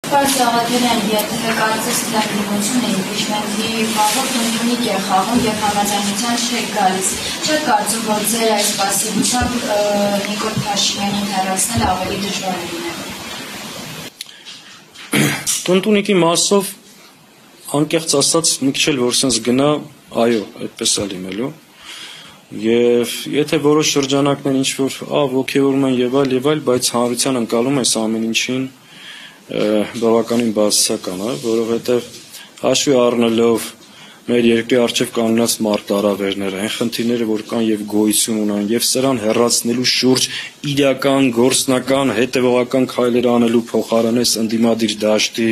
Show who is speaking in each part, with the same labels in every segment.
Speaker 1: Պարզ Աղաթելյան, եթե կարծես դեմ դիմություն է իմպիչմենտի խաղով ընդունիկ է խաղում և համաձայնության չեք գալիս, չեք կարծում, որ ձեր այս պասիվությամբ Նիկոլ Փաշինյանին հեռացնել ավելի դժվար է լինելու։
Speaker 2: Ընդունիկի մասով անկեղծ ասած մի քիչ էլ որ sense գնա, այո, այդպես է լինելու։ Եվ եթե որոշ շրջանակներ ինչ որ ոգևորում են եւ այլ, բայց հանրության ընկալում այս ամեն ինչին բավականին բացասական է, որովհետեւ հաշվի առնելով մեր երկրի արժեվ կանոնած մարտահրավերները, այն խնդիրները, որ կան եւ գոյություն ունեն, եւ սրան հեռացնելու շուրջ իրական, գործնական, հետեւողական քայլեր անելու փոխարեն ընդդիմադիր դաշտի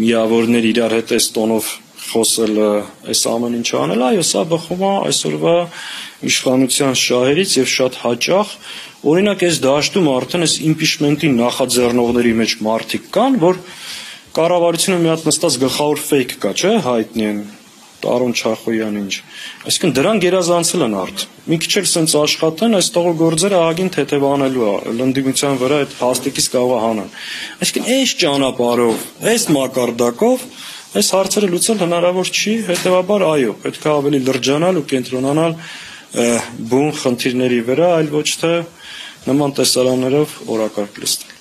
Speaker 2: միավորներ իրար հետ այս տոնով խոսել այս ամեն ինչը անել, այո, սա բխում է այսօրվա իշխանության շահերից եւ շատ հաճախ օրինակ այս դաշտում արդեն այս իմպիչմենտի նախաձեռնողների մեջ մարդիկ կան, որ կառավարությունը մի հատ նստած գլխավոր ֆեյք կա, չէ, հայտնի են Տարոն Չախոյան ինչ։ Այսինքն դրան գերազանցել են արդ։ Մի քիչ էլ sense աշխատեն, այս տողը գործերը ահագին թեթևանելու է, լնդիմության վրա այդ հաստիկից կարող է հանան։ Այսինքն այս ճանապարհով, այս մակարդակով այս հարցերը լուծել հնարավոր չի, հետեւաբար այո, պետք է ավելի լրջանալ ու կենտրոնանալ բուն խնդիրների վրա, այլ ոչ թե նման տեսարաններով օրակարգ լցնել։